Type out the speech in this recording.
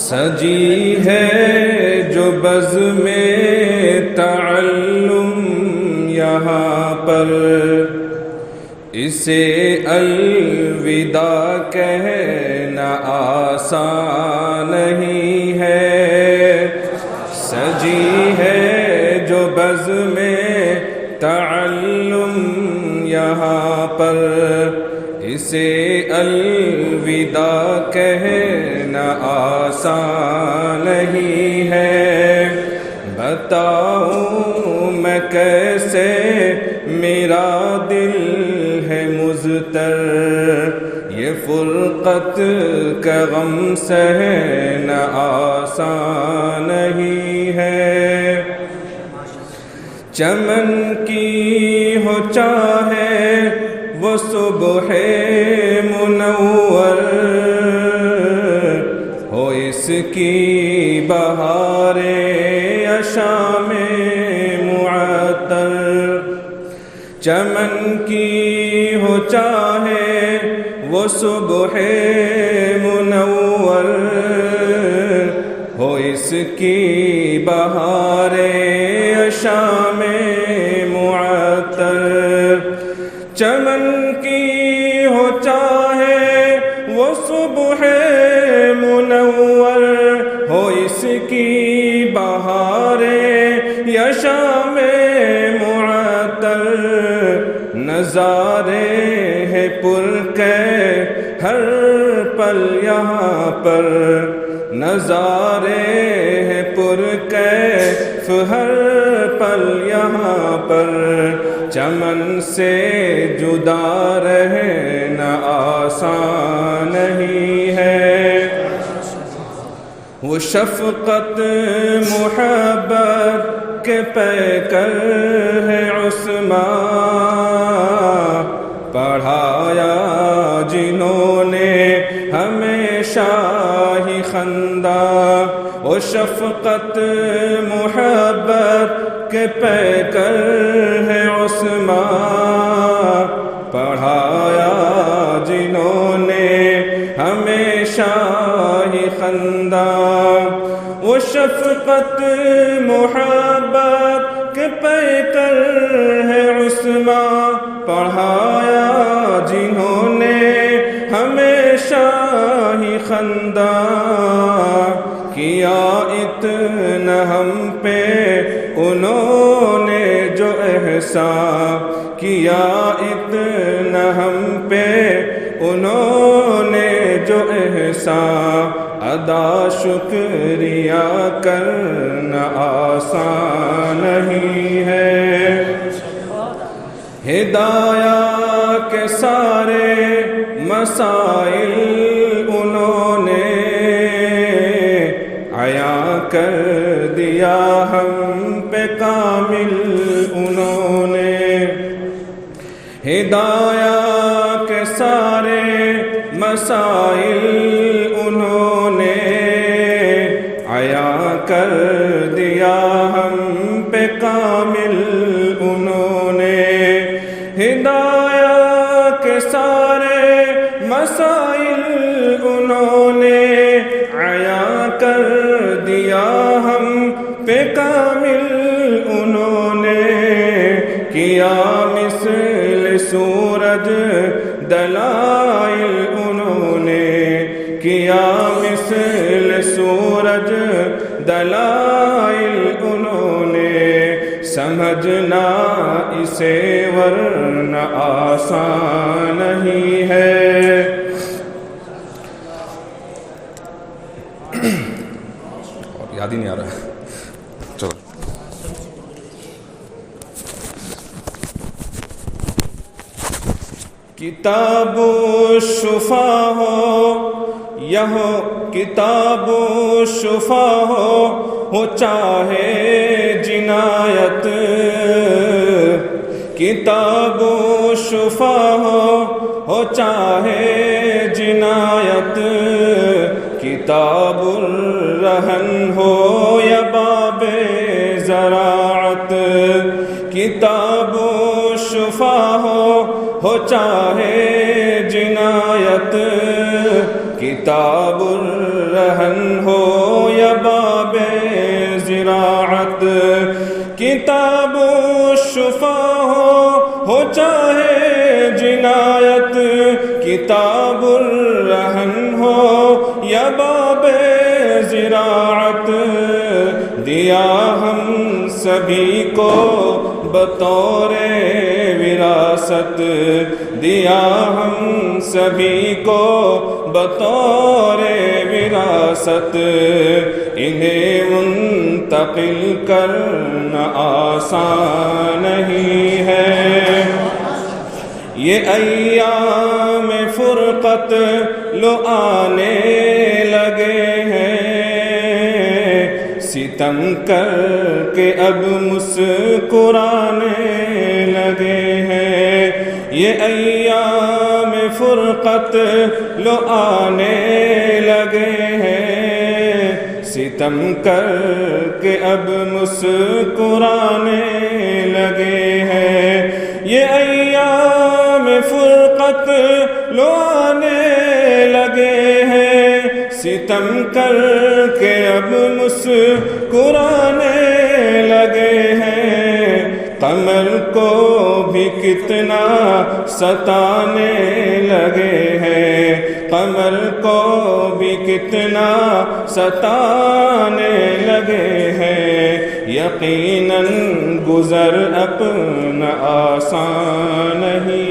سجی ہے جو بزم تعلم یہاں پر، اسے الوداع کہنا آسان نہیں ہے۔ سجی ہے جو بزم تعلم یہاں پر، اسے الوداع کہنا آسان نہیں ہے۔ بتاؤں میں کیسے میرا دل ہے مضطر، یہ فرقت کا غم سہنا آسان نہیں ہے۔ چمن کی ہو چاہے وہ صبح منور، ہو اس کی بہار یا شام معطر۔ چمن کی ہو چاہے وہ صبح منور، ہو اس کی بہار یا شام معطر۔ چمن کی ہو چاہے وہ صبح منور، ہو اس کی بہار یا شام معطر۔ نظارے ہیں پرکے ہر پل یہاں پر، نظارے ہیں پرکیف ہر پل یہاں پر۔ چمن سے جدا رہنا آسان نہیں ہے۔ وہ شفقت محبت کے پیکر ہے عثمان، پڑھایا جنہوں نے ہمیشہ ہی خندہ۔ وہ شفقت محبت کے پیکر ہے عثمان، پڑھایا جنہوں نے ہمیشہ ہی خندہ۔ وہ شفقت محبت کے پیکر ہے عثمان، پڑھایا جنہوں نے ہمیشہ ہی خندہ۔ کیا اتنا ہم پہ انہوں نے جو احسان، کیا اتنا ہم پہ انہوں نے جو احسان۔ ادا شکریہ کرنا آسان نہیں ہے۔ ہدایت کے سارے مسائل انہوں نے عیاں کر دیا ہم پہ کامل انہوں نے۔ ہدایت کے سارے مسائل انہوں نے عیاں کر دیا ہم پہ کامل انہوں نے۔ ہدایت کے سارے مسائل انہوں نے عیاں کر دیا ہم پہ کامل انہوں نے۔ کیا مثل سورج دلائل انہوں نے، کیا مثل سورج دلائل انہوں نے۔ سمجھنا اسے ورنہ آسان نہیں ہے۔ اور یاد ہی نہیں آ رہا ہے، چلو۔ کتاب الشفا ہو یا ہو کتاب الشفا ہو چاہے جنایت، کتاب الشفا ہو چاہے جنایت۔ کتاب الرہن ہو یا باب زراعت، کتاب الشفا ہو چاہے جنایت۔ کتاب الرہن رہن ہو یا باب زراعت، کتاب الشفا ہو چاہے جنایت، کتاب الرہن ہو یا باب زراعت، دیا ہم سبھی کو بطور وراثت، دیا ہم سبھی کو بطور وراثت، انہیں منتقل کرنا آسان نہیں ہے، یہ ایام فرقت لو آنے لگے ہیں، ستم کر کے اب مسکرانے لگے ہیں، یہ ایام فرقت لو آنے لگے ہیں، ستم کر کے اب مسکرانے لگے ہیں، یہ ایام فرقت لو آنے لگے ہیں، ستم کر کے اب مسکرانے لگے ہیں، قمر کو بھی کتنا ستانے لگے ہیں، قمر کو بھی کتنا ستانے لگے ہیں، یقیناً گزر اپنا آسان نہیں